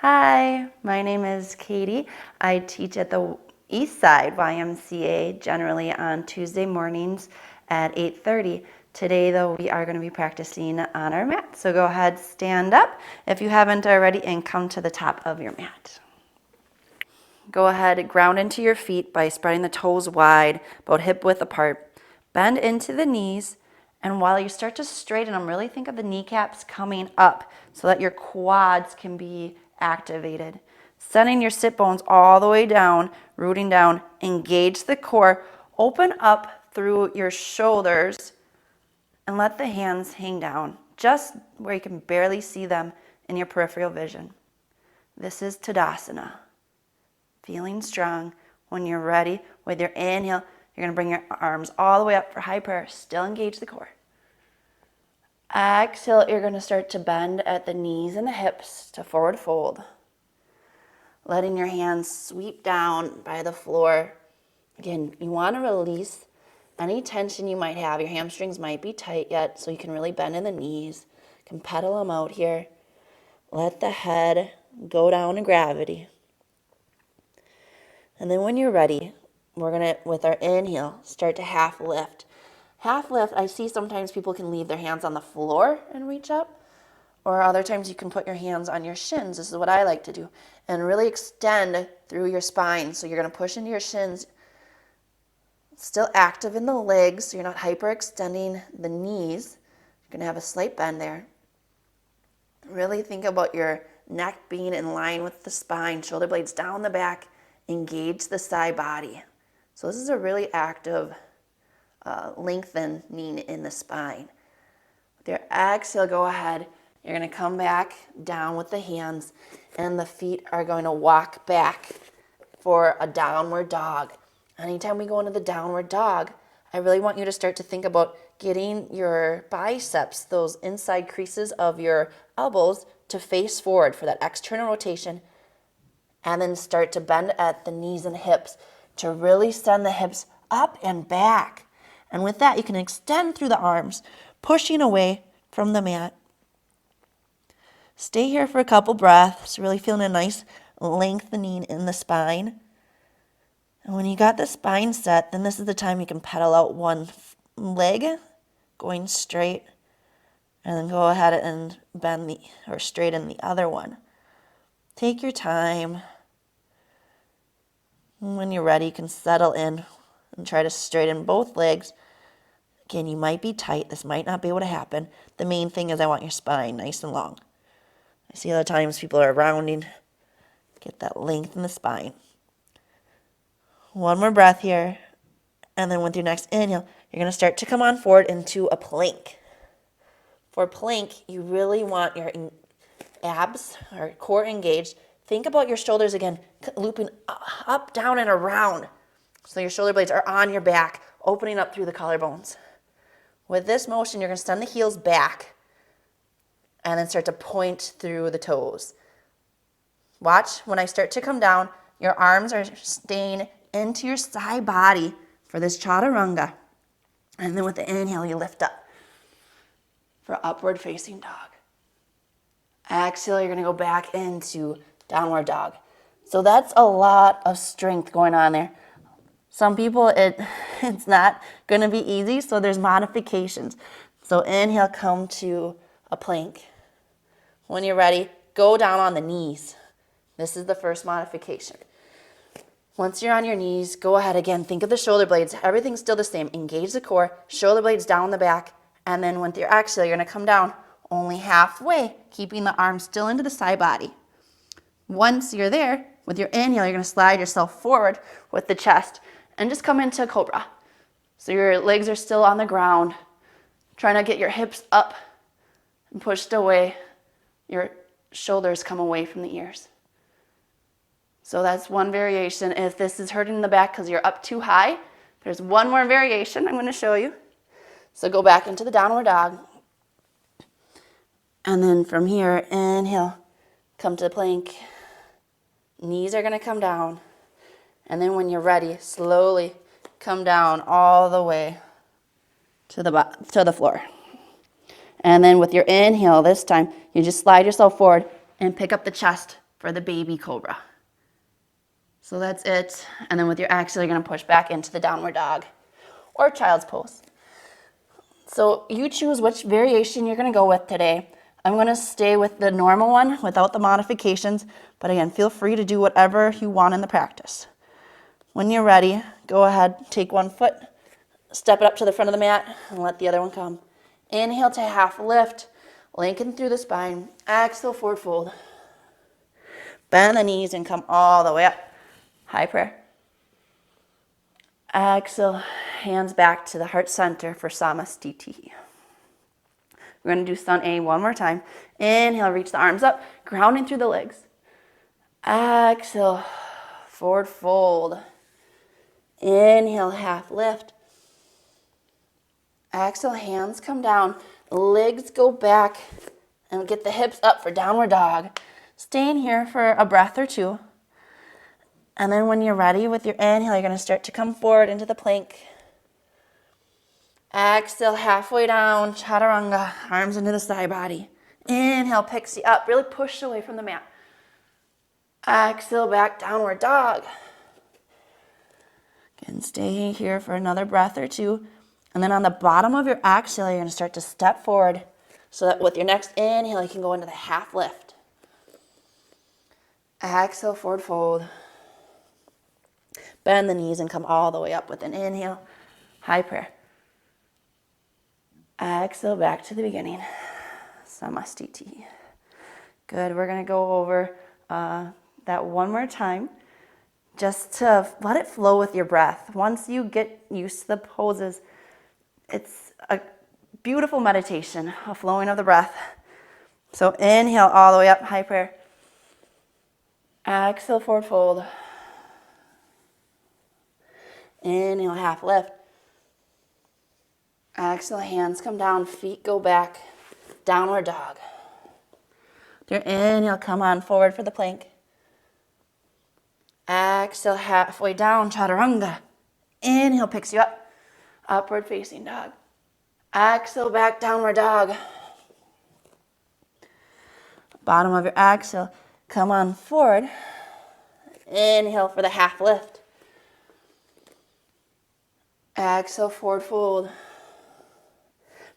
Hi, my name is Katie. I teach at the East Side YMCA generally on Tuesday mornings at 8:30. Today though we are going to be practicing on our mat. So go ahead, stand up if you haven't already and come to the top of your mat. Go ahead, ground into your feet by spreading the toes wide, about hip width apart. Bend into the knees, and while you start to straighten them, really think of the kneecaps coming up so that your quads can be activated. Sending your sit bones all the way down, rooting down, engage the core, open up through your shoulders, and let the hands hang down, just where you can barely see them in your peripheral vision. This is Tadasana. Feeling strong. When you're ready, with your inhale, you're going to bring your arms all the way up for high prayer. Still engage the core. Exhale, you're going to start to bend at the knees and the hips to forward fold. Letting your hands sweep down by the floor. Again, you want to release any tension you might have. Your hamstrings might be tight yet, so you can really bend in the knees. You can pedal them out here. Let the head go down to gravity. And then when you're ready, we're going to, with our inhale, start to half lift. Half lift, I see sometimes people can leave their hands on the floor and reach up, or other times you can put your hands on your shins. This is what I like to do. And really extend through your spine. So you're going to push into your shins, still active in the legs, so you're not hyperextending the knees. You're going to have a slight bend there. Really think about your neck being in line with the spine, shoulder blades down the back, engage the side body. So this is a really active lengthening in the spine. With your exhale, go ahead. You're going to come back down with the hands, and the feet are going to walk back for a downward dog. Anytime we go into the downward dog, I really want you to start to think about getting your biceps, those inside creases of your elbows, to face forward for that external rotation, and then start to bend at the knees and hips to really send the hips up and back. And with that, you can extend through the arms, pushing away from the mat. Stay here for a couple breaths, really feeling a nice lengthening in the spine. And when you got the spine set, then this is the time you can pedal out one leg, going straight, and then go ahead and bend or straighten the other one. Take your time. When you're ready, you can settle in and try to straighten both legs. Again, you might be tight. This might not be able to happen. The main thing is I want your spine nice and long. I see other times people are rounding. Get that length in the spine. One more breath here. And then with your next inhale, you're going to start to come on forward into a plank. For plank, you really want your abs or core engaged. Think about your shoulders again, looping up, down, and around. So your shoulder blades are on your back, opening up through the collarbones. With this motion, you're going to send the heels back and then start to point through the toes. Watch, when I start to come down, your arms are staying into your side body for this chaturanga. And then with the inhale, you lift up for upward facing dog. Exhale, you're going to go back into downward dog. So that's a lot of strength going on there. Some people, it's not going to be easy, so there's modifications. So inhale, come to a plank. When you're ready, go down on the knees. This is the first modification. Once you're on your knees, go ahead again. Think of the shoulder blades. Everything's still the same. Engage the core, shoulder blades down the back, and then with your exhale, you're going to come down only halfway, keeping the arms still into the side body. Once you're there, with your inhale, you're going to slide yourself forward with the chest and just come into a cobra. So your legs are still on the ground, trying to get your hips up and pushed away. Your shoulders come away from the ears. So that's one variation. If this is hurting in the back because you're up too high, there's one more variation I'm going to show you. So go back into the downward dog. And then from here, inhale, come to the plank. Knees are going to come down. And then when you're ready, slowly come down all the way to the floor. And then with your inhale this time, you just slide yourself forward and pick up the chest for the baby cobra. So that's it. And then with your axle, you're going to push back into the downward dog or child's pose. So you choose which variation you're going to go with today. I'm going to stay with the normal one without the modifications, but again, feel free to do whatever you want in the practice. When you're ready, go ahead, take one foot, step it up to the front of the mat, and let the other one come. Inhale to half lift, lengthen through the spine, axle forward fold. Bend the knees and come all the way up. High prayer. Exhale, hands back to the heart center for Samastiti. We're going to do Sun A one more time. Inhale, reach the arms up, grounding through the legs. Exhale, forward fold. Inhale, half lift. Exhale, hands come down, legs go back, and get the hips up for downward dog. Staying here for a breath or two. And then when you're ready with your inhale, you're going to start to come forward into the plank. Exhale, halfway down, chaturanga, arms into the side body. Inhale, pixie up, really push away from the mat. Exhale, back, downward dog. Again, stay here for another breath or two. And then on the bottom of your exhale, you're going to start to step forward so that with your next inhale, you can go into the half lift. Exhale, forward fold. Bend the knees and come all the way up with an inhale. High prayer. Exhale, back to the beginning. Samastiti. Good. We're going to go over that one more time just to let it flow with your breath. Once you get used to the poses, it's a beautiful meditation, a flowing of the breath. So inhale all the way up, high prayer. Exhale, forward fold. Inhale, half lift. Exhale, hands come down, feet go back, downward dog. With your inhale, come on forward for the plank. Exhale, halfway down, chaturanga. Inhale, picks you up, upward facing dog. Exhale, back, downward dog. Bottom of your exhale, come on forward. Inhale for the half lift. Exhale, forward fold.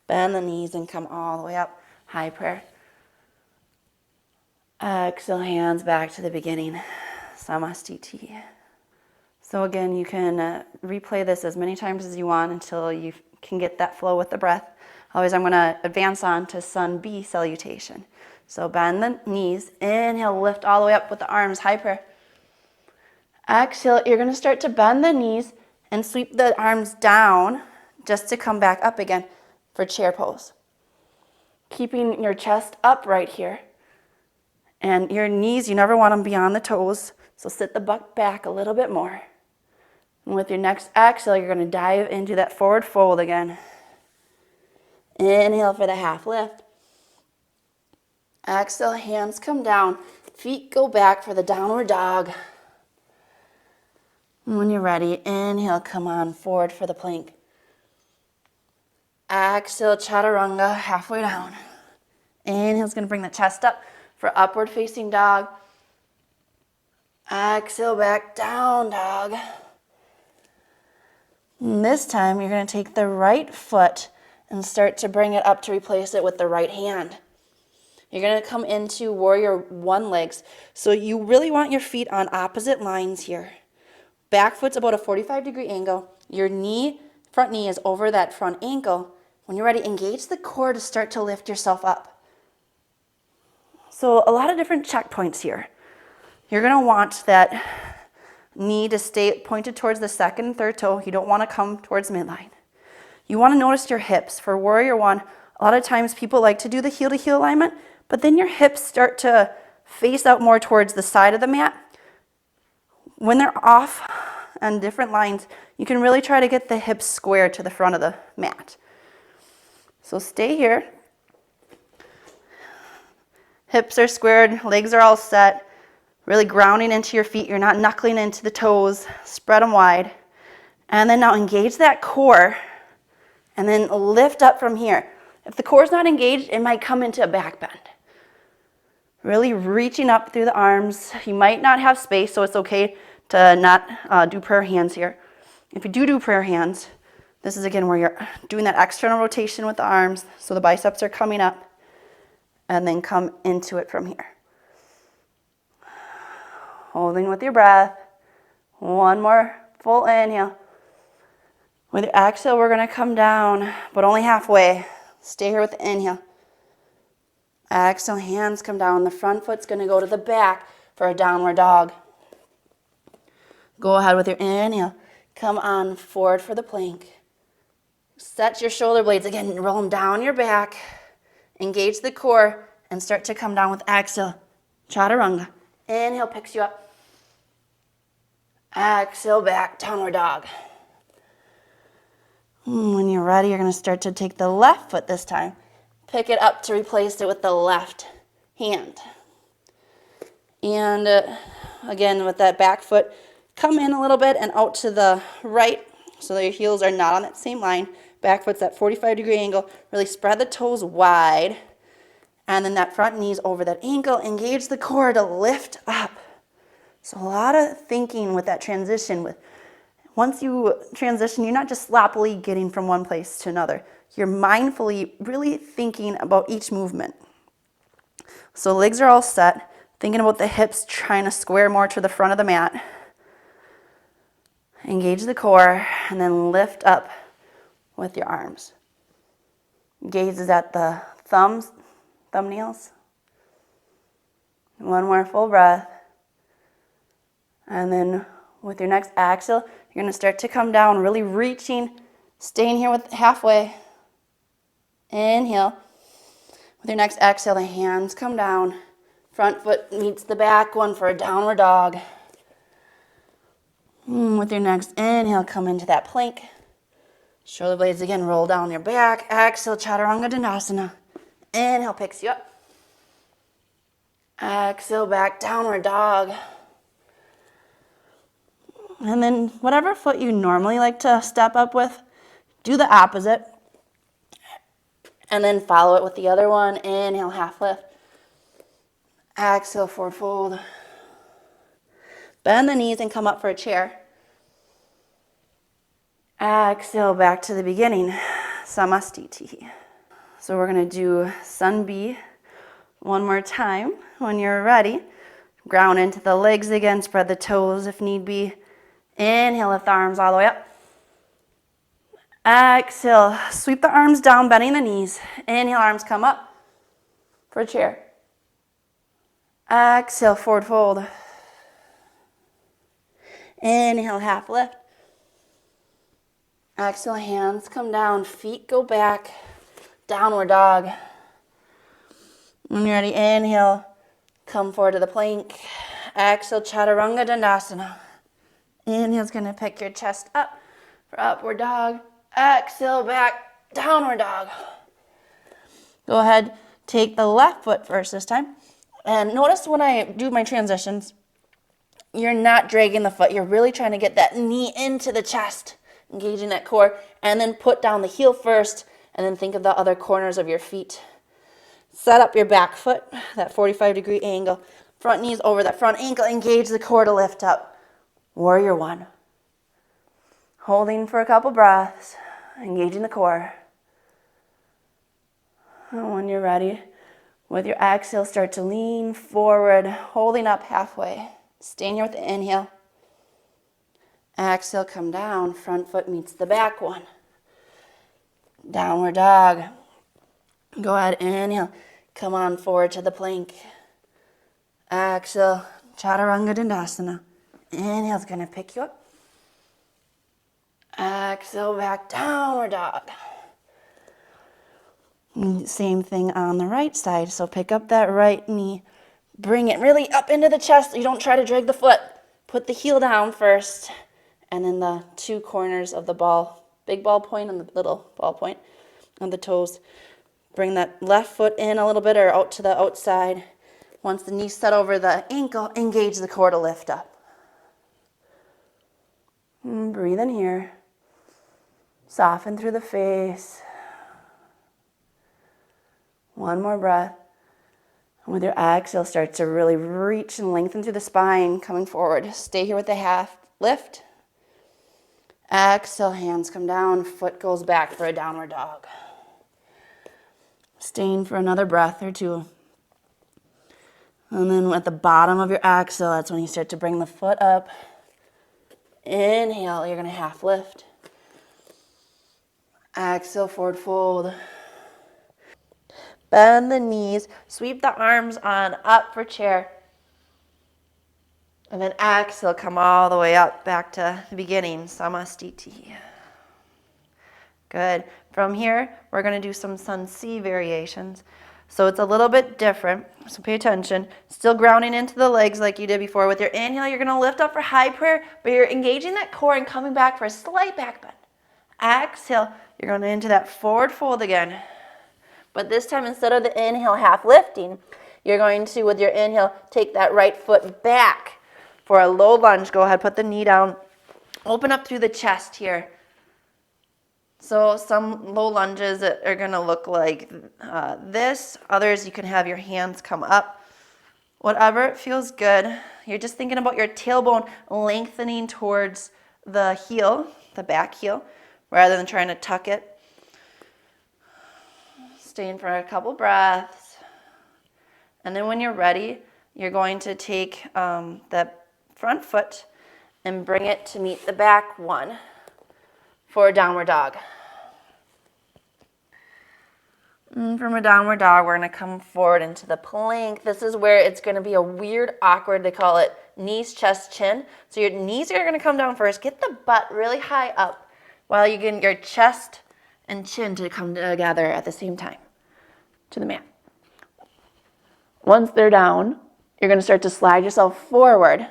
Bend the knees and come all the way up. High prayer. Exhale, hands back to the beginning. Samastiti. So again, you can replay this as many times as you want until you can get that flow with the breath. Otherwise, I'm going to advance on to Sun B salutation. So bend the knees. Inhale, lift all the way up with the arms. High prayer. Exhale, you're going to start to bend the knees and sweep the arms down just to come back up again for chair pose. Keeping your chest upright here. And your knees, you never want them beyond the toes. So sit the butt back a little bit more. And with your next exhale, you're going to dive into that forward fold again. Inhale for the half lift. Exhale, hands come down. Feet go back for the downward dog. And when you're ready, inhale, come on forward for the plank. Exhale, chaturanga, halfway down. Inhale's going to bring the chest up for upward facing dog. Exhale, back, down dog. And this time, you're going to take the right foot and start to bring it up to replace it with the right hand. You're going to come into warrior one legs. So you really want your feet on opposite lines here. Back foot's about a 45-degree angle. Your knee, front knee is over that front ankle. When you're ready, engage the core to start to lift yourself up. So a lot of different checkpoints here. You're going to want that knee to stay pointed towards the second and third toe. You don't want to come towards midline. You want to notice your hips. For warrior one, a lot of times people like to do the heel to heel alignment, but then your hips start to face out more towards the side of the mat. When they're off on different lines, you can really try to get the hips square to the front of the mat. So stay here. Hips are squared, legs are all set. Really grounding into your feet. You're not knuckling into the toes. Spread them wide. And then now engage that core and then lift up from here. If the core's not engaged, it might come into a back bend. Really reaching up through the arms. You might not have space, so it's okay to not do prayer hands here. If you do prayer hands, this is again where you're doing that external rotation with the arms, so the biceps are coming up, and then come into it from here. Holding with your breath. One more full inhale. With your exhale, we're going to come down, but only halfway. Stay here with the inhale. Exhale, hands come down. The front foot's going to go to the back for a downward dog. Go ahead with your inhale. Come on forward for the plank. Set your shoulder blades. Again, roll them down your back. Engage the core and start to come down with exhale. Chaturanga. Inhale picks you up. Exhale back, downward dog. When you're ready, you're going to start to take the left foot this time. Pick it up to replace it with the left hand. And again, with that back foot, come in a little bit and out to the right so that your heels are not on that same line. Back foot's at 45-degree angle. Really spread the toes wide. And then that front knee's over that ankle. Engage the core to lift up. So a lot of thinking with that transition. Once you transition, you're not just sloppily getting from one place to another. You're mindfully really thinking about each movement. So legs are all set. Thinking about the hips, trying to square more to the front of the mat. Engage the core, and then lift up with your arms. Gaze is at the thumbnails. One more full breath. And then with your next exhale, you're going to start to come down, really reaching, staying here with halfway. Inhale. With your next exhale, the hands come down. Front foot meets the back one for a downward dog. With your next inhale, come into that plank. Shoulder blades again, roll down your back. Exhale, Chaturanga Dandasana. Inhale picks you up. Exhale, back, downward dog. And then whatever foot you normally like to step up with, do the opposite. And then follow it with the other one. Inhale, half lift. Exhale, forward fold. Bend the knees and come up for a chair. Exhale, back to the beginning. Samastiti. So we're going to do Sun B one more time. When you're ready, ground into the legs again. Spread the toes if need be. Inhale, lift the arms all the way up. Exhale, sweep the arms down, bending the knees. Inhale, arms come up for a chair. Exhale, forward fold. Inhale, half lift. Exhale, hands come down, feet go back. Downward dog. When you're ready, inhale, come forward to the plank. Exhale, Chaturanga Dandasana. Inhale's going to pick your chest up for upward dog. Exhale, back, downward dog. Go ahead, take the left foot first this time. And notice when I do my transitions, you're not dragging the foot. You're really trying to get that knee into the chest, engaging that core, and then put down the heel first, and then think of the other corners of your feet. Set up your back foot, that 45-degree angle. Front knees over that front ankle. Engage the core to lift up. Warrior one. Holding for a couple breaths. Engaging the core. And when you're ready, with your exhale, start to lean forward, holding up halfway. Staying here with the inhale. Exhale, come down. Front foot meets the back one. Downward dog. Go ahead, inhale. Come on forward to the plank. Exhale, Chaturanga Dandasana. Inhale's going to pick you up. Exhale, back, downward dog. Same thing on the right side. So pick up that right knee. Bring it really up into the chest. You don't try to drag the foot. Put the heel down first. And then the two corners of the ball, big ball point and the little ball point on the toes. Bring that left foot in a little bit or out to the outside. Once the knee's set over the ankle, engage the core to lift up. And breathe in here. Soften through the face. One more breath. With your exhale, start to really reach and lengthen through the spine, coming forward. Stay here with the half lift. Exhale, hands come down, foot goes back for a downward dog. Staying for another breath or two. And then at the bottom of your exhale, that's when you start to bring the foot up. Inhale, you're going to half lift. Exhale, forward fold. Bend the knees, sweep the arms on up for chair. And then exhale, come all the way up back to the beginning, Samastiti. Good. From here, we're going to do some sun C variations. So it's a little bit different, so pay attention. Still grounding into the legs like you did before. With your inhale, you're going to lift up for high prayer, but you're engaging that core and coming back for a slight back bend. Exhale, you're going into that forward fold again. But this time, instead of the inhale half lifting, you're going to, with your inhale, take that right foot back for a low lunge. Go ahead, put the knee down. Open up through the chest here. So some low lunges are going to look like this. Others, you can have your hands come up. Whatever feels good. You're just thinking about your tailbone lengthening towards the heel, the back heel, rather than trying to tuck it. Staying for a couple breaths. And then when you're ready, you're going to take the front foot and bring it to meet the back one for a downward dog. And from a downward dog, we're going to come forward into the plank. This is where it's going to be a weird, awkward, they call it knees, chest, chin. So your knees are going to come down first. Get the butt really high up while you get your chest and chin to come together at the same time to the mat. Once they're down, you're going to start to slide yourself forward,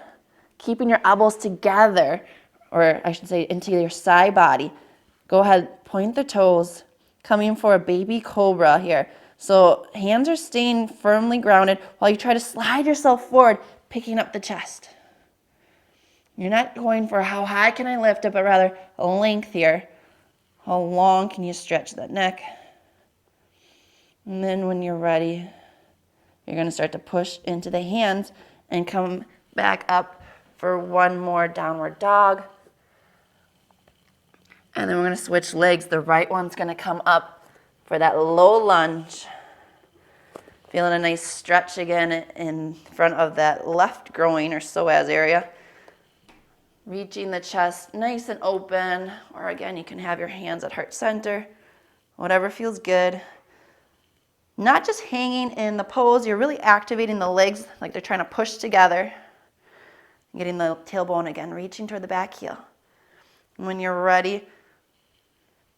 keeping your elbows together, or I should say into your side body. Go ahead, point the toes, coming for a baby cobra here. So hands are staying firmly grounded while you try to slide yourself forward, picking up the chest. You're not going for how high can I lift it, but rather a length here. How long can you stretch that neck? And then when you're ready, you're going to start to push into the hands and come back up for one more downward dog. And then we're going to switch legs. The right one's going to come up for that low lunge. Feeling a nice stretch again in front of that left groin or psoas area. Reaching the chest nice and open. Or again, you can have your hands at heart center. Whatever feels good. Not just hanging in the pose. You're really activating the legs like they're trying to push together. Getting the tailbone again, reaching toward the back heel. And when you're ready,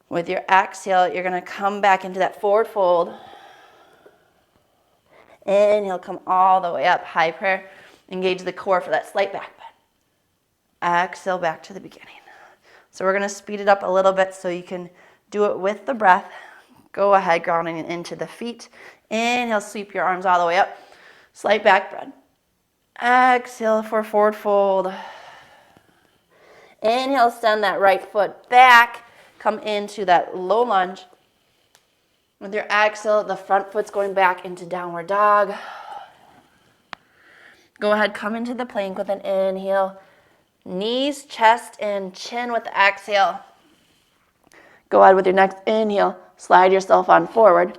with your exhale, you're going to come back into that forward fold. Inhale, come all the way up, high prayer. Engage the core for that slight back bend. Exhale, back to the beginning. So we're going to speed it up a little bit so you can do it with the breath. Go ahead, grounding into the feet. Inhale, sweep your arms all the way up. Slight back bend. Exhale for forward fold. Inhale, send that right foot back. Come into that low lunge. With your exhale, the front foot's going back into downward dog. Go ahead, come into the plank with an inhale. Knees, chest, and chin with the exhale. Go ahead with your next inhale. Slide yourself on forward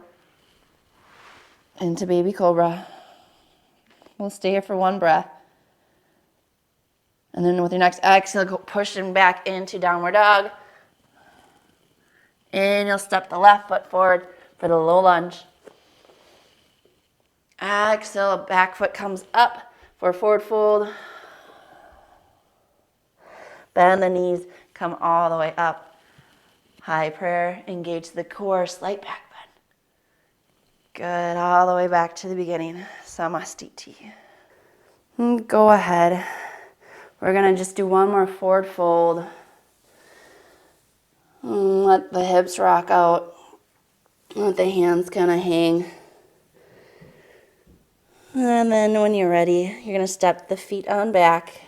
into baby cobra. We'll stay here for one breath. And then with your next exhale, go pushing back into downward dog. Inhale, step the left foot forward for the low lunge. Exhale, back foot comes up for a forward fold. Bend the knees, come all the way up. High prayer, engage the core, slight back bend. Good, all the way back to the beginning, Samastiti. Go ahead. We're going to just do one more forward fold. Let the hips rock out. Let the hands kind of hang. And then when you're ready, you're going to step the feet on back.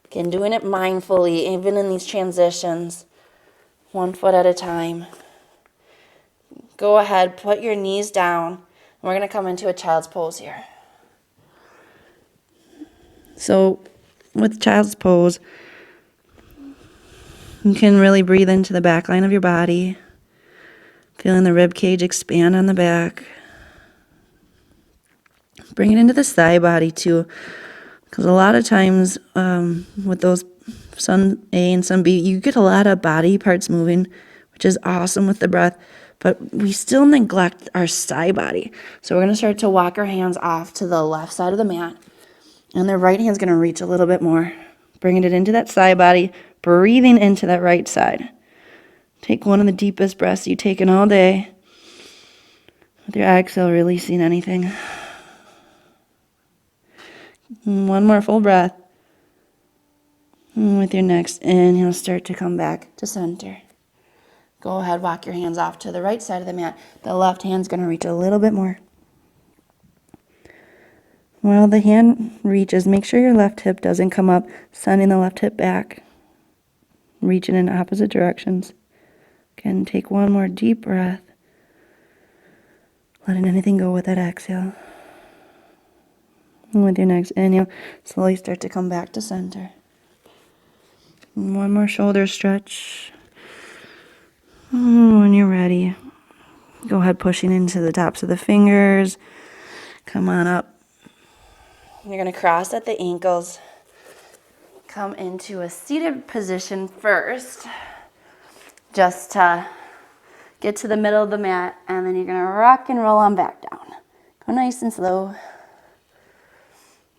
Again, doing it mindfully, even in these transitions. One foot at a time. Go ahead, put your knees down We're going to come into a child's pose here. So with child's pose, you can really breathe into the back line of your body, feeling the rib cage expand on the back. Bring it into the side body too, because a lot of times with those sun A and sun B, you get a lot of body parts moving, which is awesome with the breath, but we still neglect our side body. So we're going to start to walk our hands off to the left side of the mat, and the right hand's going to reach a little bit more, bringing it into that side body, breathing into that right side. Take one of the deepest breaths you've taken all day. With your exhale, releasing anything. And one more full breath. And with your next inhale, start to come back to center. Go ahead, walk your hands off to the right side of the mat. The left hand's going to reach a little bit more. While the hand reaches, make sure your left hip doesn't come up, sending the left hip back. Reaching in opposite directions. Again, take one more deep breath. Letting anything go with that exhale. And with your next inhale, slowly start to come back to center. And one more shoulder stretch. When you're ready, go ahead pushing into the tops of the fingers. Come on up. You're going to cross at the ankles. Come into a seated position first, just to get to the middle of the mat, and then you're going to rock and roll on back down. Go nice and slow.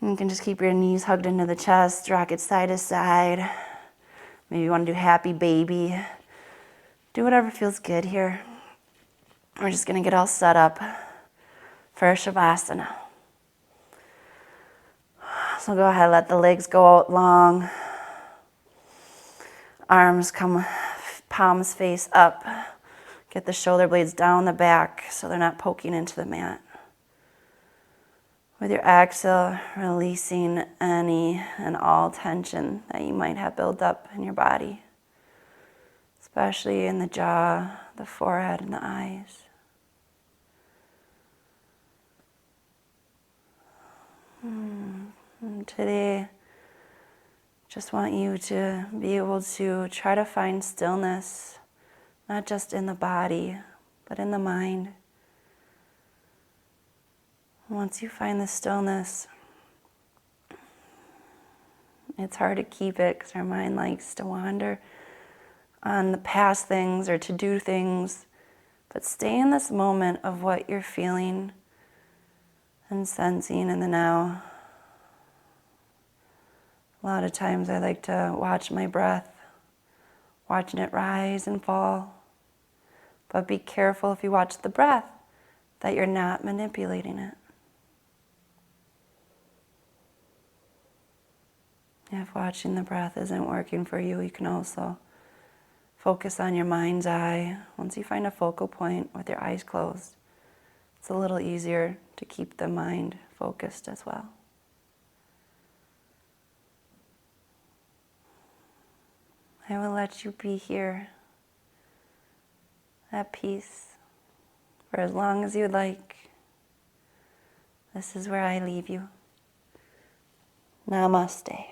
You can just keep your knees hugged into the chest, rock it side to side. Maybe you want to do happy baby. Do whatever feels good here. We're just going to get all set up for Shavasana. So go ahead, let the legs go out long. Arms come, palms face up. Get the shoulder blades down the back so they're not poking into the mat. With your exhale, releasing any and all tension that you might have built up in your body, especially in the jaw, the forehead, and the eyes. And today, just want you to be able to try to find stillness, not just in the body, but in the mind. Once you find the stillness, it's hard to keep it because our mind likes to wander on the past things or to do things. But stay in this moment of what you're feeling and sensing in the now. A lot of times I like to watch my breath, watching it rise and fall. But be careful if you watch the breath that you're not manipulating it. If watching the breath isn't working for you, you can also focus on your mind's eye. Once you find a focal point with your eyes closed, it's a little easier to keep the mind focused as well. I will let you be here at peace for as long as you'd like. This is where I leave you. Namaste.